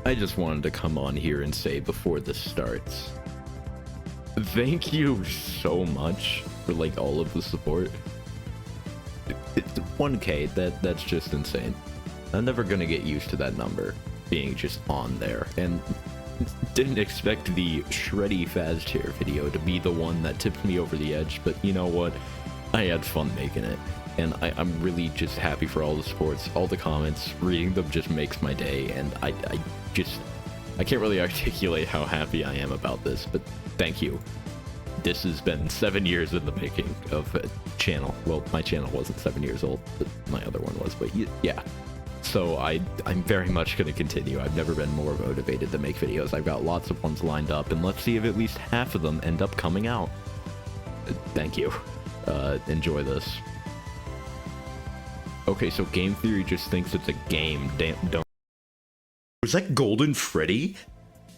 I just wanted to come on here and say before this starts, thank you so much for like all of the support. 1K, that's just insane. I'm never gonna get used to that number being just on there, and didn't expect the Freddy Fazbear video to be the one that tipped me over the edge, but you know what? I had fun making it, and I'm really just happy for all the supports, all the comments. Reading them just makes my day, and I can't really articulate how happy I am about this, but thank you. This has been 7 years in the making of a channel. Well, my channel wasn't 7 years old, but my other one was, but yeah. So I'm very much going to continue. I've never been more motivated to make videos. I've got lots of ones lined up, and let's see if at least half of them end up coming out. Thank you. Enjoy this. Okay, so game theory just thinks it's a game. Damn, don't. Was that Golden Freddy?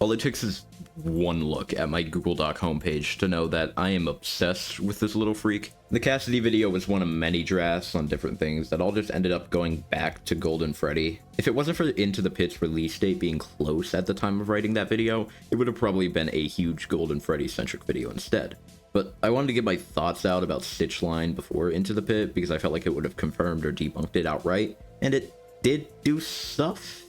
All it takes is one look at my Google.com homepage to know that I am obsessed with this little freak. The Cassidy video was one of many drafts on different things that all just ended up going back to Golden Freddy. If it wasn't for Into the Pit's release date being close at the time of writing that video, it would have probably been a huge Golden Freddy-centric video instead. But I wanted to get my thoughts out about Stitchline before Into the Pit because I felt like it would have confirmed or debunked it outright, and it did do stuff?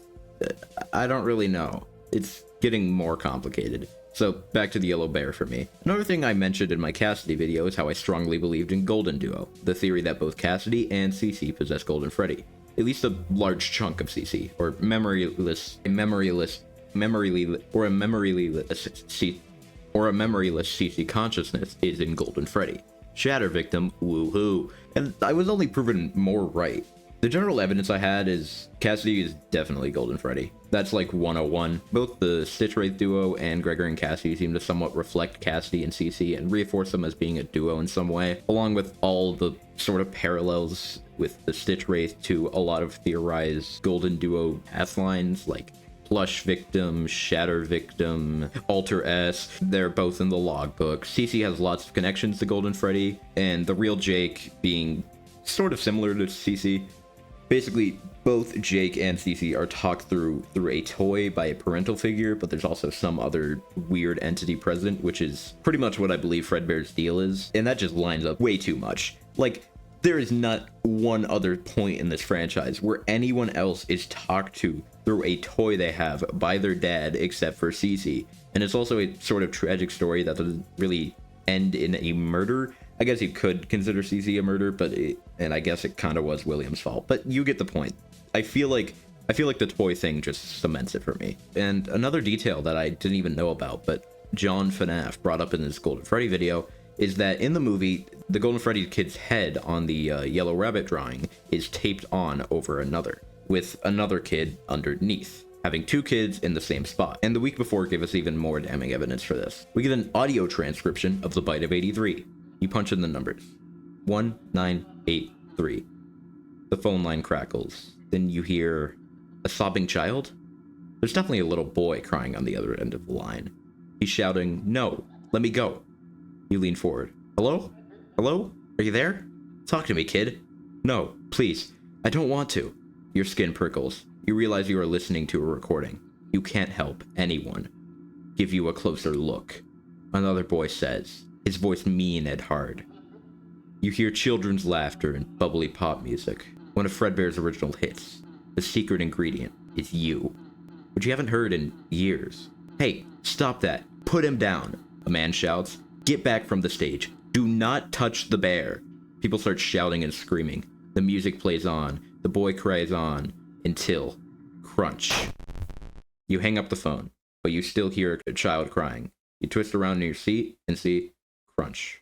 I don't really know. It's getting more complicated. So back to the Yellow Bear for me. Another thing I mentioned in my Cassidy video is how I strongly believed in Golden Duo, the theory that both Cassidy and CC possess Golden Freddy. At least a large chunk of CC, or a memoryless CC consciousness is in Golden Freddy. Shatter victim, woohoo. And I was only proven more right. The general evidence I had is Cassidy is definitely Golden Freddy. That's like 101. Both the Stitch Wraith duo and Gregor and Cassidy seem to somewhat reflect Cassidy and CC and reinforce them as being a duo in some way, along with all the sort of parallels with the Stitch Wraith to a lot of theorized Golden Duo path lines like Plush Victim, Shatter Victim, Alter S. They're both in the logbook. CC has lots of connections to Golden Freddy, and the real Jake being sort of similar to CC. Basically, both Jake and CC are talked through a toy by a parental figure, but there's also some other weird entity present, which is pretty much what I believe Fredbear's deal is, and that just lines up way too much. Like, there is not one other point in this franchise where anyone else is talked to through a toy they have by their dad, except for CC. And it's also a sort of tragic story that doesn't really end in a murder. I guess you could consider CC a murder, and I guess it kind of was William's fault, but you get the point. I feel like the toy thing just cements it for me. And another detail that I didn't even know about, but John FNAF brought up in his Golden Freddy video, is that in the movie, the Golden Freddy kid's head on the Yellow Rabbit drawing is taped on over another, with another kid underneath, having two kids in the same spot. And the week before gave us even more damning evidence for this. We get an audio transcription of the bite of 83. You punch in the numbers. 1983. The phone line crackles. Then you hear a sobbing child. There's definitely a little boy crying on the other end of the line. He's shouting, "No, let me go." You lean forward. "Hello? Hello? Are you there? Talk to me, kid." "No, please. I don't want to." Your skin prickles. You realize you are listening to a recording. You can't help anyone give you a closer look. Another boy says, his voice mean and hard. You hear children's laughter and bubbly pop music. One of Fredbear's original hits. The secret ingredient is you, which you haven't heard in years. "Hey, stop that. Put him down," a man shouts. "Get back from the stage. Do not touch the bear." People start shouting and screaming. The music plays on. The boy cries on until crunch. You hang up the phone, but you still hear a child crying. You twist around in your seat and see crunch.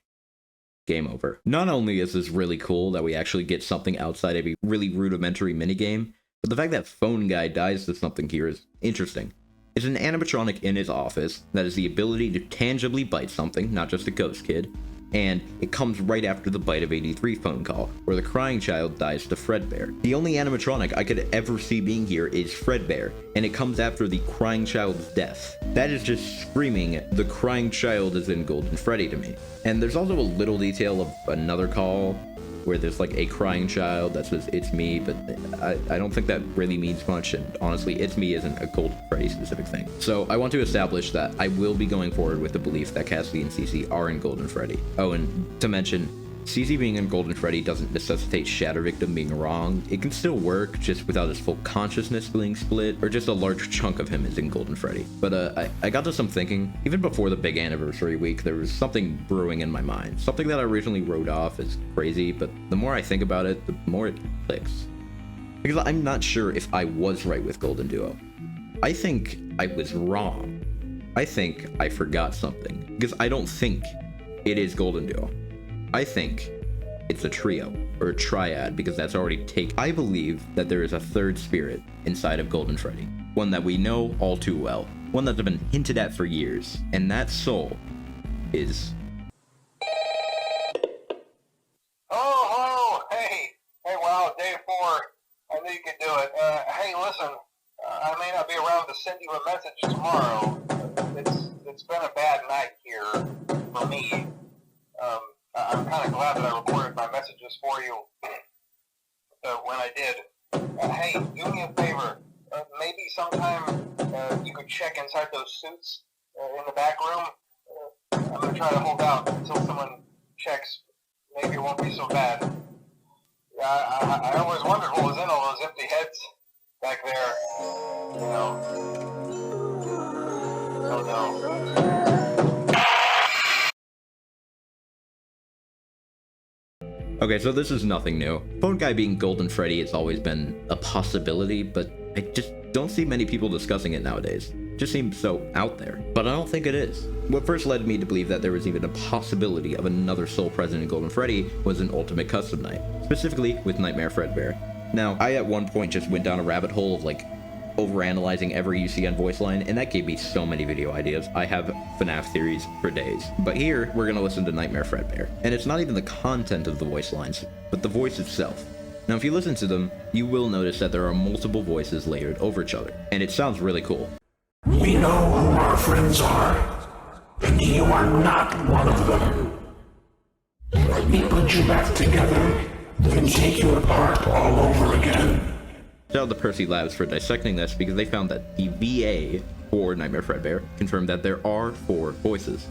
Game over. Not only is this really cool that we actually get something outside of a really rudimentary minigame, but the fact that phone guy dies to something here is interesting. It's an animatronic in his office that has the ability to tangibly bite something, not just a ghost kid, and it comes right after the bite of 83 phone call, where the crying child dies to Fredbear. The only animatronic I could ever see being here is Fredbear, and it comes after the crying child's death. That is just screaming, the crying child is in Golden Freddy to me. And there's also a little detail of another call where there's like a crying child that says "It's me," but I don't think that really means much, and honestly, "It's me" isn't a Golden Freddy specific thing. So I want to establish that I will be going forward with the belief that Cassidy and Cece are in Golden Freddy. Oh, and to mention, Cece being in Golden Freddy doesn't necessitate Shatter Victim being wrong. It can still work, just without his full consciousness being split, or just a large chunk of him is in Golden Freddy. But I got to some thinking. Even before the big anniversary week, there was something brewing in my mind. Something that I originally wrote off as crazy, but the more I think about it, the more it clicks. Because I'm not sure if I was right with Golden Duo. I think I was wrong. I think I forgot something. Because I don't think it is Golden Duo. I think it's a trio, or a triad, because that's already taken. I believe that there is a third spirit inside of Golden Freddy, one that we know all too well, one that's been hinted at for years, and that soul is... Oh, hey, wow, day 4, I knew you could do it. Hey, listen, I may not be around to send you a message tomorrow. It's been a bad night here for me. I'm kind of glad that I recorded my messages for you when I did. Hey, do me a favor. Maybe sometime you could check inside those suits in the back room. I'm going to try to hold out until someone checks. Maybe it won't be so bad. I always wondered what was in all those empty heads back there. You know. Oh no. Okay, so this is nothing new. Phone Guy being Golden Freddy has always been a possibility, but I just don't see many people discussing it nowadays. It just seems so out there. But I don't think it is. What first led me to believe that there was even a possibility of another soul present in Golden Freddy was an Ultimate Custom Night, specifically with Nightmare Fredbear. Now, I at one point just went down a rabbit hole of like overanalyzing every UCN voice line, and that gave me so many video ideas. I have FNAF theories for days. But here, we're gonna listen to Nightmare Fredbear. And it's not even the content of the voice lines, but the voice itself. Now, if you listen to them, you will notice that there are multiple voices layered over each other, and it sounds really cool. We know who our friends are, and you are not one of them. Let me put you back together, then take you apart all over again. Shout out to Percy Labs for dissecting this, because they found that the VA for Nightmare Fredbear confirmed that there are 4 voices.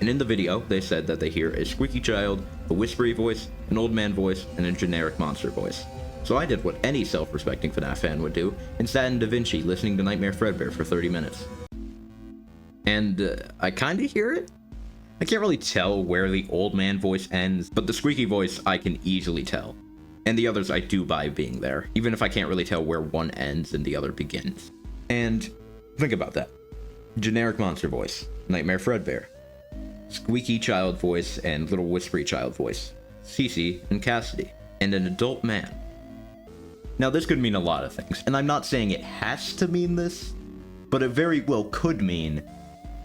And in the video, they said that they hear a squeaky child, a whispery voice, an old man voice, and a generic monster voice. So I did what any self-respecting FNAF fan would do, and sat in DaVinci listening to Nightmare Fredbear for 30 minutes. And I kinda hear it. I can't really tell where the old man voice ends, but the squeaky voice I can easily tell. And the others I do buy being there, even if I can't really tell where one ends and the other begins. And think about that. Generic monster voice, Nightmare Fredbear. Squeaky child voice and little whispery child voice, Cece and Cassidy. And an adult man. Now this could mean a lot of things, and I'm not saying it has to mean this, but it very well could mean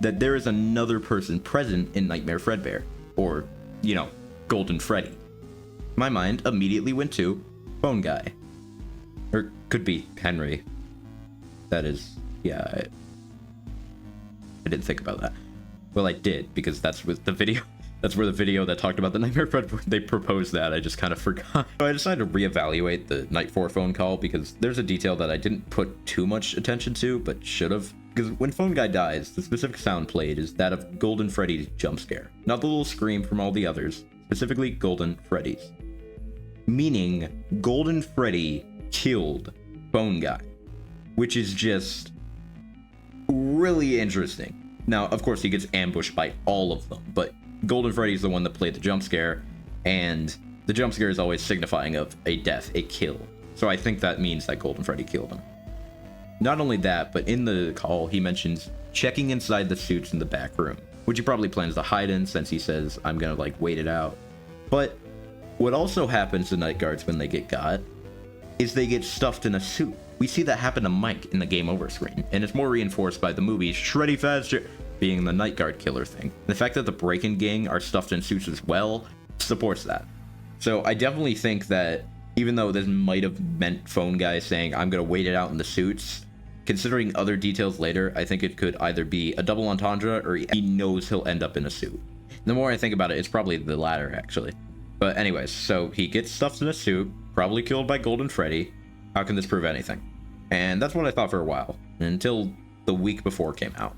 that there is another person present in Nightmare Fredbear, or, you know, Golden Freddy. My mind immediately went to Phone Guy. Or could be Henry. That is, yeah, I didn't think about that. Well, I did, because that's with the video. That's where the video that talked about the Nightmare Fredbear, they proposed that. I just kind of forgot. So I decided to reevaluate the Night 4 phone call, because there's a detail that I didn't put too much attention to, but should have. Because when Phone Guy dies, the specific sound played is that of Golden Freddy's jump scare. Not the little scream from all the others, specifically Golden Freddy's. Meaning, Golden Freddy killed Phone Guy, which is just really interesting. Now, of course, he gets ambushed by all of them, but Golden Freddy's the one that played the jump scare, and the jump scare is always signifying of a death, a kill. So I think that means that Golden Freddy killed him. Not only that, but in the call, he mentions checking inside the suits in the back room, which he probably plans to hide in since he says, I'm gonna like wait it out. But what also happens to night guards when they get got is they get stuffed in a suit. We see that happen to Mike in the game over screen, and it's more reinforced by the movie Freddy Fazbear being the night guard killer thing. The fact that the break-in gang are stuffed in suits as well supports that. So I definitely think that even though this might have meant Phone Guy saying, I'm gonna wait it out in the suits, considering other details later, I think it could either be a double entendre or he knows he'll end up in a suit. The more I think about it, it's probably the latter, actually. But anyways, so he gets stuffed in a suit, probably killed by Golden Freddy. How can this prove anything? And that's what I thought for a while, until the week before came out.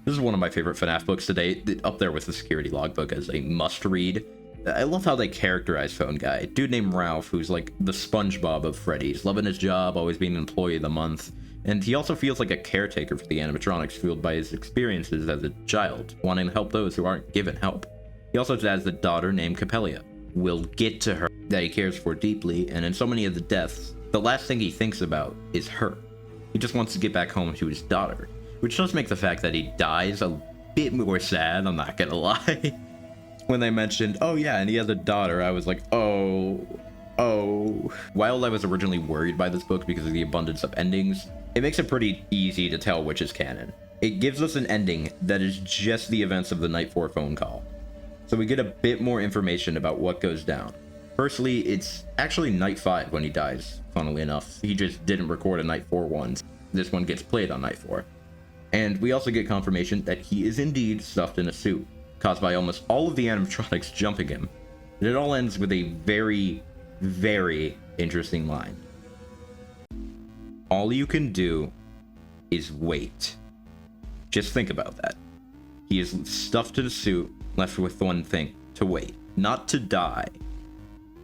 This is one of my favorite FNAF books to date, up there with the Security Logbook as a must-read. I love how they characterize Phone Guy. Dude named Ralph, who's like the SpongeBob of Freddy's, loving his job, always being an employee of the month. And he also feels like a caretaker for the animatronics, fueled by his experiences as a child, wanting to help those who aren't given help. He also has a daughter named Capelia. We'll get to her, that he cares for deeply, and in so many of the deaths, the last thing he thinks about is her. He just wants to get back home to his daughter, which does make the fact that he dies a bit more sad, I'm not gonna lie. When they mentioned, oh yeah, and he has a daughter, I was like, oh. While I was originally worried by this book because of the abundance of endings, it makes it pretty easy to tell which is canon. It gives us an ending that is just the events of the Night 4 phone call. So we get a bit more information about what goes down. Firstly, it's actually Night 5 when he dies, funnily enough. He just didn't record a Night 4 one. This one gets played on Night 4. And we also get confirmation that he is indeed stuffed in a suit, caused by almost all of the animatronics jumping him. And it all ends with a very, very interesting line. All you can do is wait. Just think about that. He is stuffed in a suit, left with one thing, to wait. Not to die,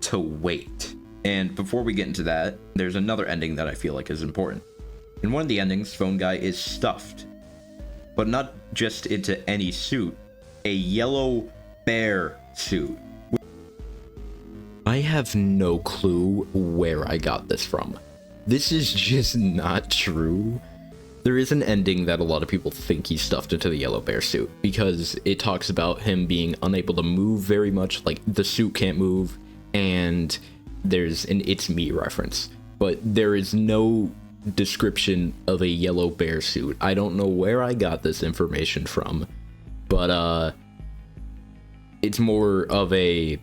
to wait. And before we get into that, there's another ending that I feel like is important. In one of the endings, Phone Guy is stuffed, but not just into any suit, a yellow bear suit. I have no clue where I got this from. This is just not true. There is an ending that a lot of people think he's stuffed into the yellow bear suit because it talks about him being unable to move very much, like the suit can't move, and there's an It's Me reference. But there is no description of a yellow bear suit. I don't know where I got this information from, but it's more of a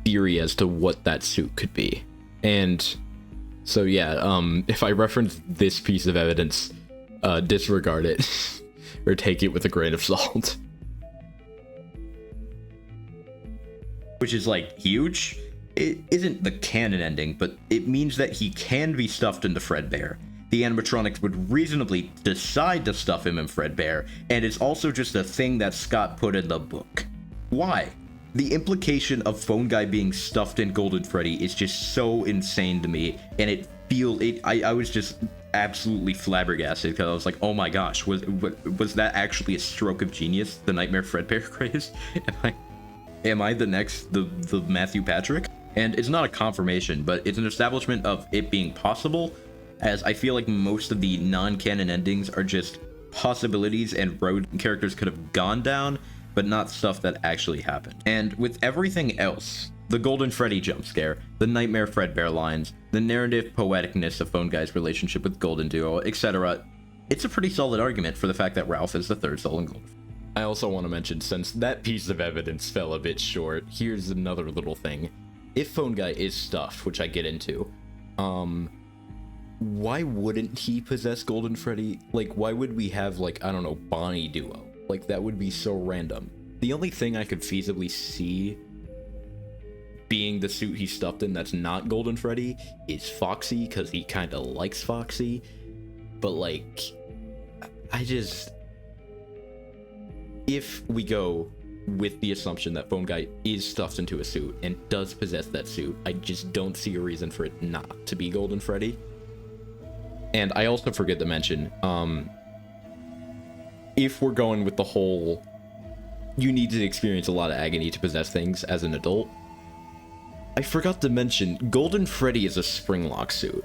theory as to what that suit could be. And so yeah, if I reference this piece of evidence, disregard it or take it with a grain of salt. Which is like huge. It isn't the canon ending, but it means that he can be stuffed into Fredbear. The animatronics would reasonably decide to stuff him in Fredbear, and it's also just a thing that Scott put in the book. Why? The implication of Phone Guy being stuffed in Golden Freddy is just so insane to me, and I was just absolutely flabbergasted because I was like, oh my gosh, was that actually a stroke of genius? The Nightmare Fredbear craze? Am I the next the Matthew Patrick? And it's not a confirmation, but it's an establishment of it being possible, as I feel like most of the non-canon endings are just possibilities and road characters could have gone down, but not stuff that actually happened. And with everything else, the Golden Freddy jump scare, the Nightmare Fredbear lines, the narrative poeticness of Phone Guy's relationship with Golden Duo, etc., it's a pretty solid argument for the fact that Ralph is the third soul in Golden. I also want to mention, since that piece of evidence fell a bit short, here's another little thing. If Phone Guy is stuffed, which I get into, why wouldn't he possess Golden Freddy? Like, why would we have, like, I don't know, Bonnie Duo? Like, that would be so random. The only thing I could feasibly see being the suit he's stuffed in that's not Golden Freddy is Foxy, because he kind of likes Foxy. But, like, if we go with the assumption that Phone Guy is stuffed into a suit and does possess that suit, I just don't see a reason for it not to be Golden Freddy. And I also forget to mention, if we're going with the whole, you need to experience a lot of agony to possess things as an adult, I forgot to mention, Golden Freddy is a springlock suit.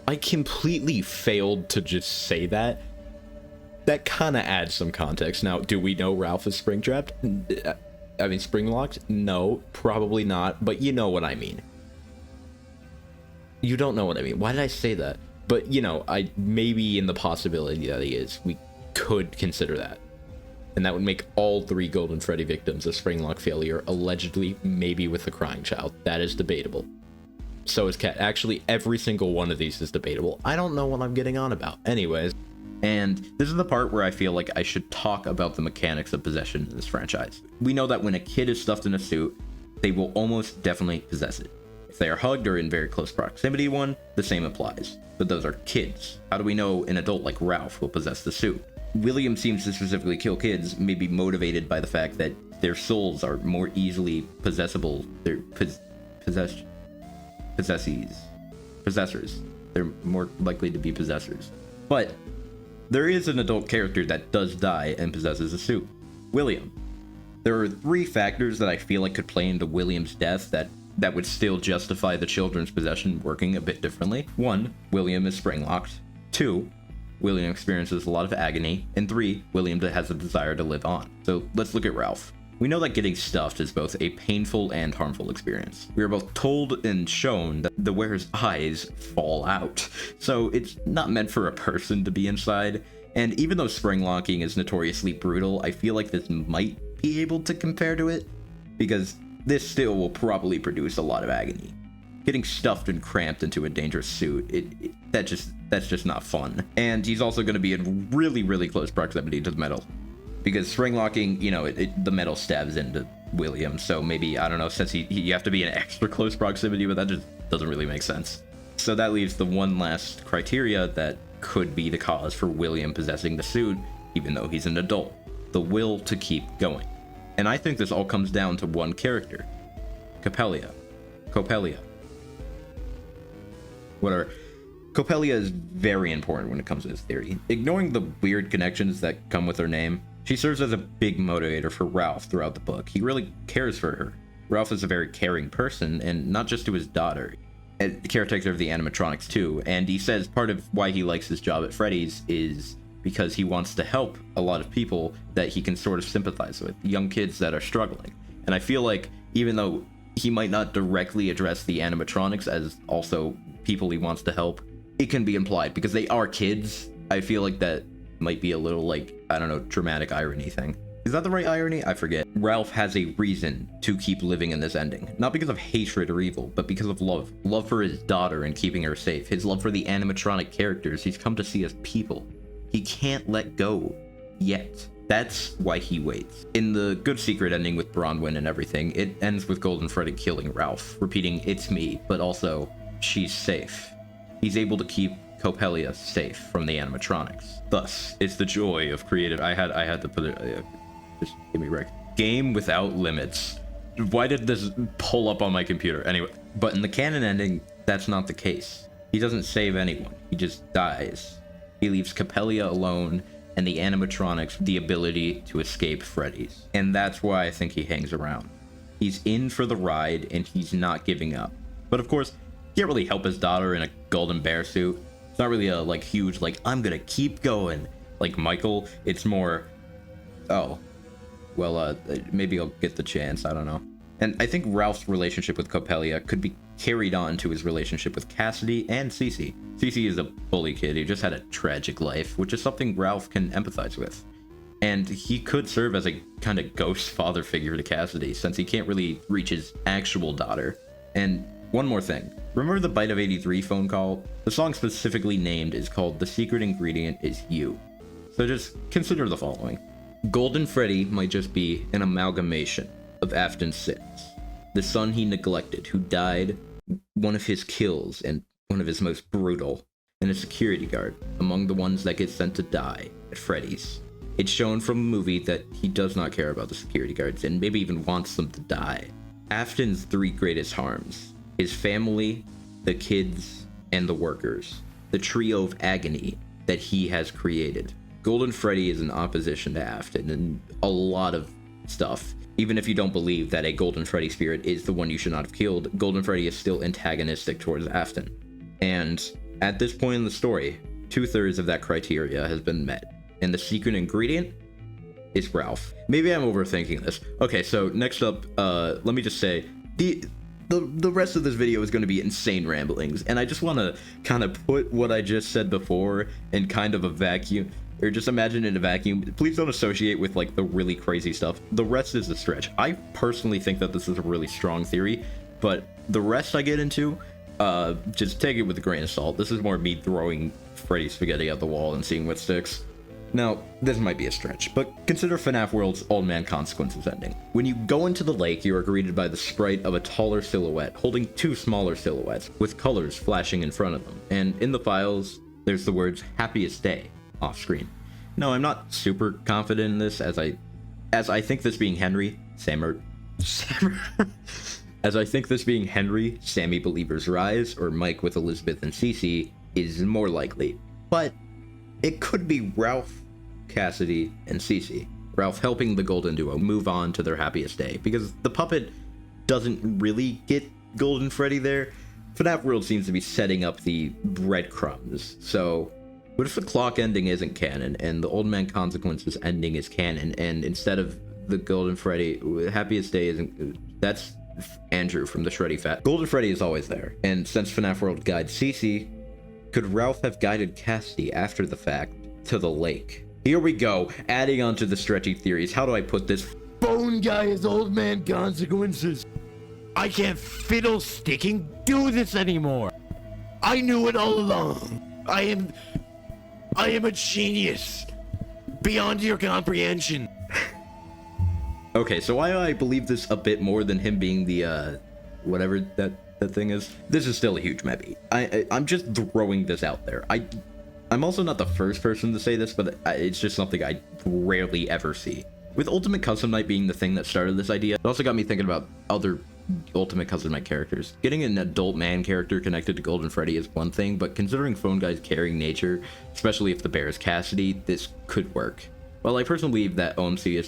I completely failed to just say that. That kind of adds some context. Now, do we know Ralph is springtrapped? I mean, springlocked? No, probably not, but you know what I mean. You don't know what I mean. Why did I say that? But, you know, maybe in the possibility that he is, we could consider that. And that would make all 3 Golden Freddy victims a springlock failure, allegedly, maybe with the crying child. That is debatable. So is Cat. Actually, every single one of these is debatable. I don't know what I'm getting on about. Anyways. And this is the part where I feel like I should talk about the mechanics of possession in this franchise. We know that when a kid is stuffed in a suit, they will almost definitely possess it. If they are hugged or in very close proximity to one, the same applies. But those are kids. How do we know an adult like Ralph will possess the suit? William seems to specifically kill kids, maybe motivated by the fact that their souls are more easily possessable. They're possessors. They're more likely to be possessors. But there is an adult character that does die and possesses a suit. William. There are 3 factors that I feel like could play into William's death that would still justify the children's possession working a bit differently. 1, William is spring-locked. 2, William experiences a lot of agony. And 3, William has a desire to live on. So let's look at Ralph. We know that getting stuffed is both a painful and harmful experience. We are both told and shown that the wearer's eyes fall out, so it's not meant for a person to be inside. And even though spring locking is notoriously brutal, I feel like this might be able to compare to it, because this still will probably produce a lot of agony. Getting stuffed and cramped into a dangerous suit, that's just not fun. And he's also going to be in really, really close proximity to the metal, because spring locking, you know, the metal stabs into William. So maybe, I don't know, since you have to be in extra close proximity, but that just doesn't really make sense. So that leaves the one last criteria that could be the cause for William possessing the suit, even though he's an adult: the will to keep going. And I think this all comes down to one character, Coppelia. Coppelia is very important when it comes to this theory. Ignoring the weird connections that come with her name, she serves as a big motivator for Ralph throughout the book. He really cares for her. Ralph is a very caring person, and not just to his daughter, a caretaker of the animatronics too. And he says part of why he likes his job at Freddy's is because he wants to help a lot of people that he can sort of sympathize with, young kids that are struggling. And I feel like even though he might not directly address the animatronics as also people he wants to help, it can be implied because they are kids. I feel like that might be a little, like, I don't know, dramatic irony thing. Is that the right irony? I forget. Ralph has a reason to keep living in this ending. Not because of hatred or evil, but because of love. Love for his daughter and keeping her safe. His love for the animatronic characters he's come to see as people. He can't let go yet. That's why he waits. In the good secret ending with Bronwyn and everything, it ends with Golden Freddy killing Ralph, repeating, "It's me," but also, "She's safe." He's able to keep Coppelia safe from the animatronics. Thus, it's the joy of creative. I had to put it. Just give me a break. Game without limits. Why did this pull up on my computer? Anyway, but in the canon ending, that's not the case. He doesn't save anyone. He just dies. He leaves Coppelia alone and the animatronics the ability to escape Freddy's. And that's why I think he hangs around. He's in for the ride and he's not giving up. But of course, he can't really help his daughter in a golden bear suit. It's not really a like huge, like, I'm gonna keep going like Michael. It's more, oh, well, maybe I'll get the chance. I don't know. And I think Ralph's relationship with Coppelia could be carried on to his relationship with Cassidy and Cece. Cece is a bully kid who just had a tragic life, which is something Ralph can empathize with. And he could serve as a kind of ghost father figure to Cassidy, since he can't really reach his actual daughter. And one more thing. Remember the Bite of 83 phone call? The song specifically named is called "The Secret Ingredient Is You." So just consider the following. Golden Freddy might just be an amalgamation of Afton's sins. The son he neglected, who died, one of his kills, and one of his most brutal, and a security guard, among the ones that get sent to die at Freddy's. It's shown from the movie that he does not care about the security guards, and maybe even wants them to die. Afton's 3 greatest harms: his family, the kids, and the workers. The trio of agony that he has created. Golden Freddy is in opposition to Afton and a lot of stuff. Even if you don't believe that a Golden Freddy spirit is the one you should not have killed, Golden Freddy is still antagonistic towards Afton. And at this point in the story, 2/3 of that criteria has been met. And the secret ingredient is Ralph. Maybe I'm overthinking this. Okay, so next up, let me just say, the rest of this video is going to be insane ramblings, and I just want to kind of put what I just said before in kind of a vacuum, or just imagine in a vacuum. Please don't associate with like the really crazy stuff. The rest is a stretch. I personally think that this is a really strong theory, but the rest I get into, just take it with a grain of salt. This is more me throwing Freddy spaghetti at the wall and seeing what sticks. Now, this might be a stretch, but consider FNAF World's Old Man Consequences ending. When you go into the lake, you are greeted by the sprite of a taller silhouette holding two smaller silhouettes with colors flashing in front of them, and in the files, there's the words "Happiest Day" off screen. No, I'm not super confident in this, as I think this being Henry, as I think this being Henry, Sammy Believer's Rise, or Mike with Elizabeth and Cece is more likely, but it could be Ralph, Cassidy, and Cece. Ralph helping the Golden Duo move on to their happiest day, because the puppet doesn't really get Golden Freddy there. FNAF World seems to be setting up the breadcrumbs, so what if the clock ending isn't canon, and the Old Man Consequences ending is canon, and instead of the Golden Freddy, happiest day isn't, that's Andrew from the Shreddy Fat. Golden Freddy is always there, and since FNAF World guides Cece, could Ralph have guided Cassidy after the fact to the lake? Here we go, adding on to the stretchy theories. How do I put this? Phone guy is Old Man Consequences. I can't fiddle-sticking do this anymore. I knew it all along. I am a genius. Beyond your comprehension. Okay, so why do I believe this a bit more than him being the, whatever that thing is? This is still a huge maybe. I'm just throwing this out there. I'm also not the first person to say this, but it's just something I rarely ever see. With Ultimate Custom Night being the thing that started this idea, it also got me thinking about other Ultimate Custom Night characters. Getting an adult man character connected to Golden Freddy is one thing, but considering Phone Guy's caring nature, especially if the bear is Cassidy, this could work. While I personally believe that OMC is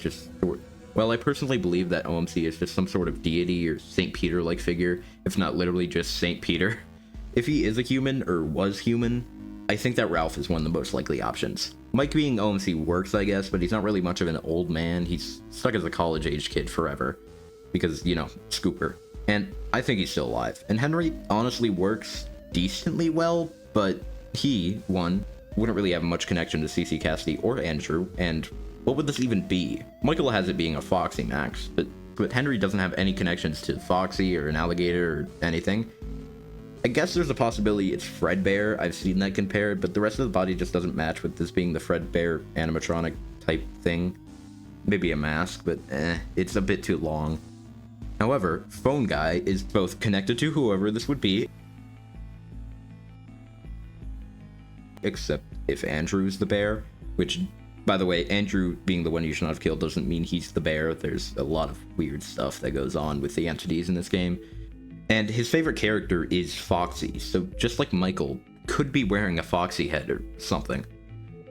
just some sort of deity or St. Peter-like figure, if not literally just St. Peter, if he is a human or was human, I think that Ralph is one of the most likely options. Mike being OMC works, I guess, but he's not really much of an old man. He's stuck as a college-age kid forever. Because, you know, Scooper. And I think he's still alive. And Henry honestly works decently well, but he, one, wouldn't really have much connection to CC Cassidy or Andrew, and what would this even be? Michael has it being a Foxy Max, but Henry doesn't have any connections to Foxy or an alligator or anything. I guess there's a possibility it's Fredbear. I've seen that compared, but the rest of the body just doesn't match with this being the Fredbear animatronic type thing. Maybe a mask, but it's a bit too long. However, Phone Guy is both connected to whoever this would be, except if Andrew's the bear, which, by the way, Andrew being the one you should not have killed doesn't mean he's the bear. There's a lot of weird stuff that goes on with the entities in this game. And his favorite character is Foxy, so just like Michael, could be wearing a Foxy head or something.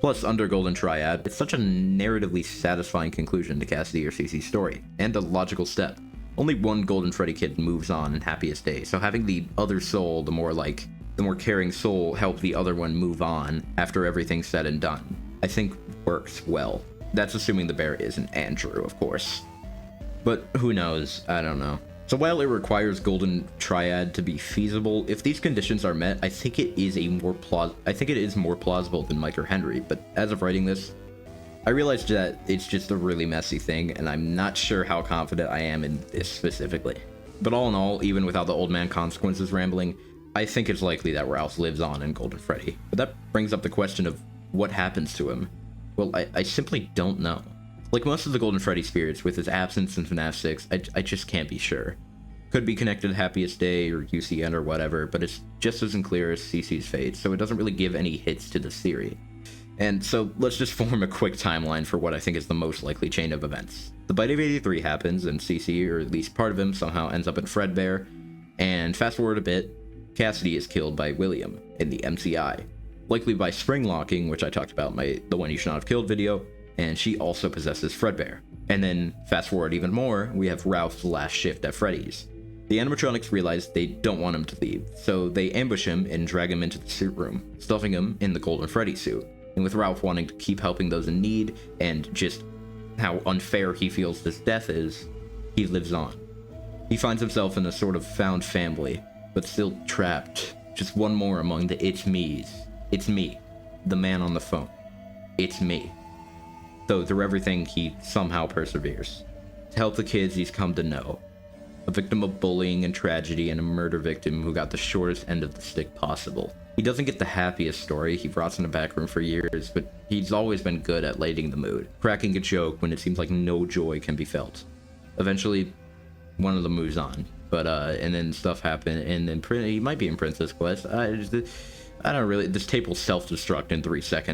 Plus, under Golden Triad, it's such a narratively satisfying conclusion to Cassidy or Cece's story, and a logical step. Only one Golden Freddy kid moves on in Happiest Day, so having the other soul, the more caring soul, help the other one move on after everything's said and done, I think works well. That's assuming the bear isn't Andrew, of course. But who knows? I don't know. So while it requires Golden Triad to be feasible, if these conditions are met, I think it is more plausible than Mike or Henry, but as of writing this, I realized that it's just a really messy thing, and I'm not sure how confident I am in this specifically. But all in all, even without the Old Man Consequences rambling, I think it's likely that Ralph lives on in Golden Freddy. But that brings up the question of what happens to him. Well, I simply don't know. Like most of the Golden Freddy spirits, with his absence in FNAF 6, I just can't be sure. Could be connected to Happiest Day or UCN or whatever, but it's just as unclear as CC's fate, so it doesn't really give any hits to this theory. And so let's just form a quick timeline for what I think is the most likely chain of events. The Bite of 83 happens, and CC, or at least part of him, somehow ends up in Fredbear, and fast forward a bit, Cassidy is killed by William in the MCI, likely by spring locking, which I talked about in the One You Should Not Have Killed video, and she also possesses Fredbear. And then fast forward even more, we have Ralph's last shift at Freddy's. The animatronics realize they don't want him to leave, so they ambush him and drag him into the suit room, stuffing him in the Golden Freddy suit. And with Ralph wanting to keep helping those in need, and just how unfair he feels this death is, he lives on. He finds himself in a sort of found family, but still trapped. Just one more among the it's me's. It's me, the man on the phone. It's me. Though through everything, he somehow perseveres. To help the kids he's come to know. A victim of bullying and tragedy, and a murder victim who got the shortest end of the stick possible. He doesn't get the happiest story. He rots in the back room for years, but he's always been good at lighting the mood, cracking a joke when it seems like no joy can be felt. Eventually, one of them moves on, but and then stuff happened, and then he might be in Princess Quest. I don't really. This tape will self-destruct in 3 seconds.